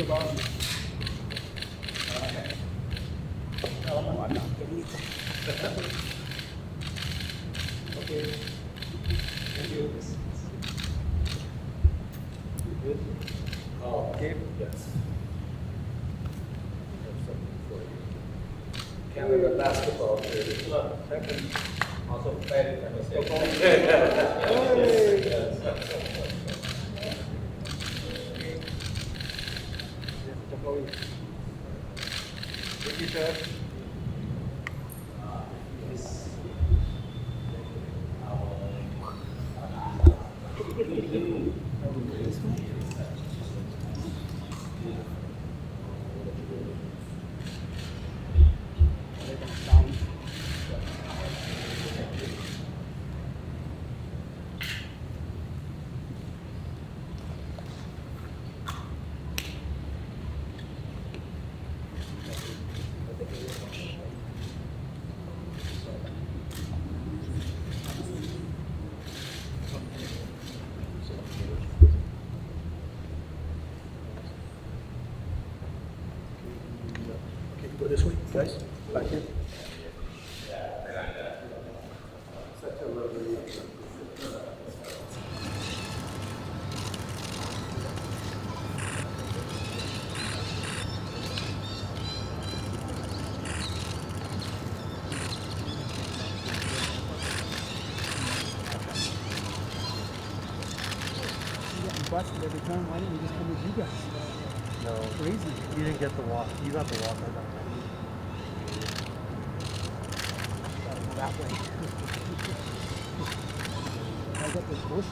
Okay. Thank you. Good. Okay. Yes. Canada basketball player. Second. Also played in the state. Thank you, sir. Okay, go this way, guys. Back here. Busted every time. Why didn't we just come with you guys? No, Crazy. you didn't get the walk. You got the walker. Gotta go that way. I got this bush.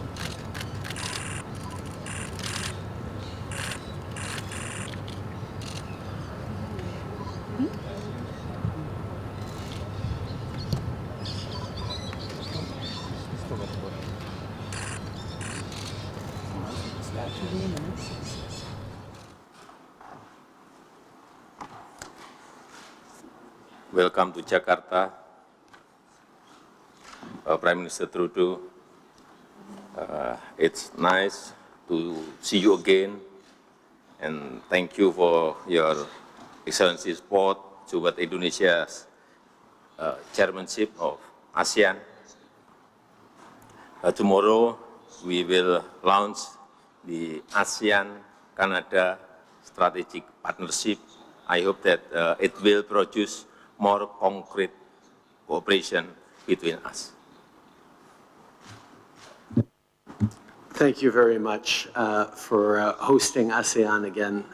Still got the bush. Statue being there. Welcome to Jakarta, Prime Minister Trudeau. It's nice to see you again, and thank you for your Excellency support toward Indonesia's chairmanship of ASEAN. Tomorrow we will launch the ASEAN-Canada Strategic Partnership. I hope that it will produce more concrete cooperation between us. Thank you very much for hosting ASEAN again,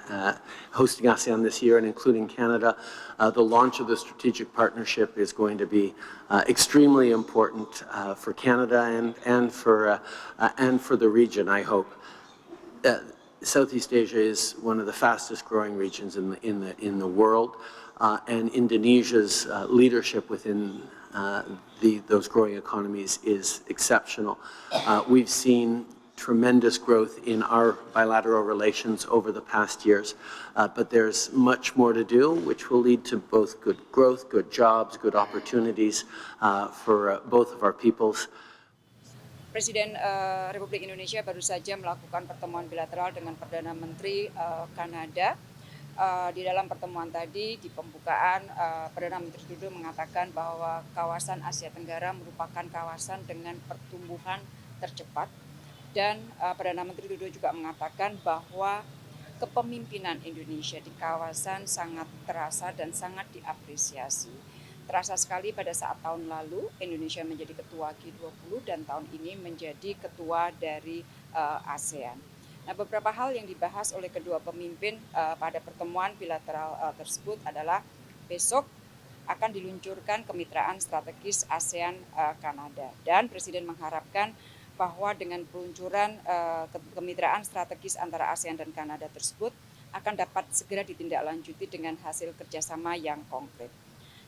hosting ASEAN this year and including Canada. The launch of the strategic partnership is going to be extremely important for Canada and for the region, I hope. Southeast Asia is one of the fastest growing regions in the world, and Indonesia's leadership within those growing economies is exceptional. We've seen tremendous growth in our bilateral relations over the past years, but there's much more to do, which will lead to both good growth, good jobs, good opportunities for both of our peoples. Presiden Republik Indonesia baru saja melakukan pertemuan bilateral dengan Perdana Menteri Kanada. Di dalam pertemuan tadi, di pembukaan, Perdana Menteri Trudeau mengatakan bahwa kawasan Asia Tenggara merupakan kawasan dengan pertumbuhan tercepat. Dan Perdana Menteri Trudeau juga mengatakan bahwa kepemimpinan Indonesia di kawasan sangat terasa dan sangat diapresiasi. Terasa sekali pada saat tahun lalu Indonesia menjadi ketua G20 dan tahun ini menjadi ketua dari ASEAN. Nah, beberapa hal yang dibahas oleh kedua pemimpin pada pertemuan bilateral tersebut adalah besok akan diluncurkan kemitraan strategis ASEAN-Kanada. Dan Presiden mengharapkan bahwa dengan peluncuran kemitraan strategis antara ASEAN dan Kanada tersebut akan dapat segera ditindaklanjuti dengan hasil kerjasama yang konkret.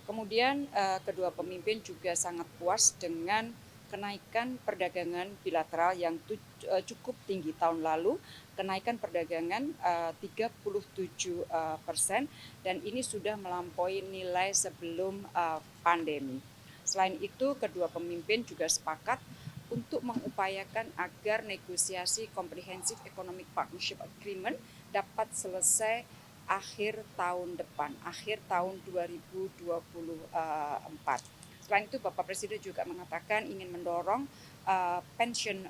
Kemudian kedua pemimpin juga sangat puas dengan kenaikan perdagangan bilateral yang cukup tinggi tahun lalu, kenaikan perdagangan 37% dan ini sudah melampaui nilai sebelum pandemi. Selain itu, kedua pemimpin juga sepakat untuk mengupayakan agar negosiasi Comprehensive Economic Partnership Agreement dapat selesai akhir tahun depan, akhir tahun 2024. Selain itu, Bapak Presiden juga mengatakan ingin mendorong pension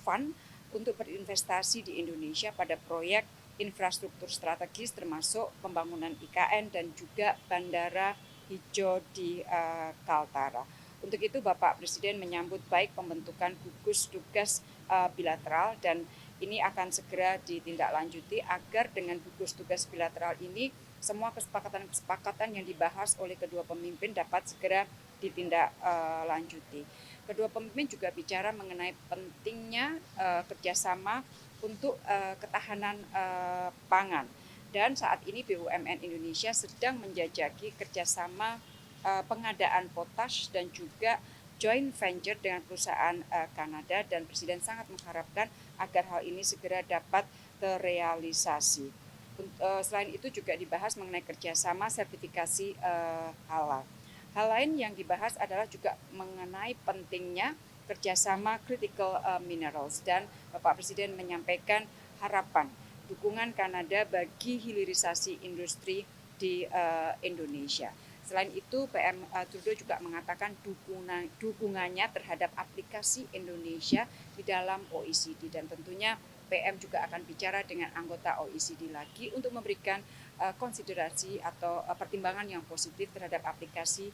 fund untuk berinvestasi di Indonesia pada proyek infrastruktur strategis termasuk pembangunan IKN dan juga bandara hijau di Kaltara. Untuk itu Bapak Presiden menyambut baik pembentukan gugus tugas bilateral dan ini akan segera ditindaklanjuti agar dengan gugus tugas bilateral ini semua kesepakatan-kesepakatan yang dibahas oleh kedua pemimpin dapat segera ditindaklanjuti. Kedua pemimpin juga bicara mengenai pentingnya kerjasama untuk ketahanan pangan. Dan saat ini BUMN Indonesia sedang menjajaki kerjasama pengadaan potash dan juga joint venture dengan perusahaan Kanada, dan Presiden sangat mengharapkan agar hal ini segera dapat terrealisasi. Selain itu juga dibahas mengenai kerjasama sertifikasi halal. Hal lain yang dibahas adalah juga mengenai pentingnya kerjasama critical minerals, dan Bapak Presiden menyampaikan harapan dukungan Kanada bagi hilirisasi industri di Indonesia. Selain itu, PM Trudeau juga mengatakan dukungannya terhadap aplikasi Indonesia di dalam OECD, dan tentunya PM juga akan bicara dengan anggota OECD lagi untuk memberikan konsiderasi atau pertimbangan yang positif terhadap aplikasi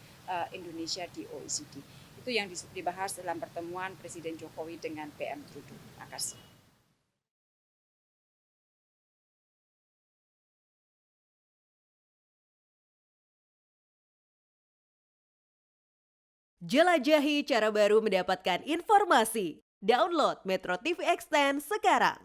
Indonesia di OECD. Itu yang dibahas dalam pertemuan Presiden Jokowi dengan PM Trudeau. Terima kasih. Jelajahi cara baru mendapatkan informasi. Download Metro TV Extend sekarang.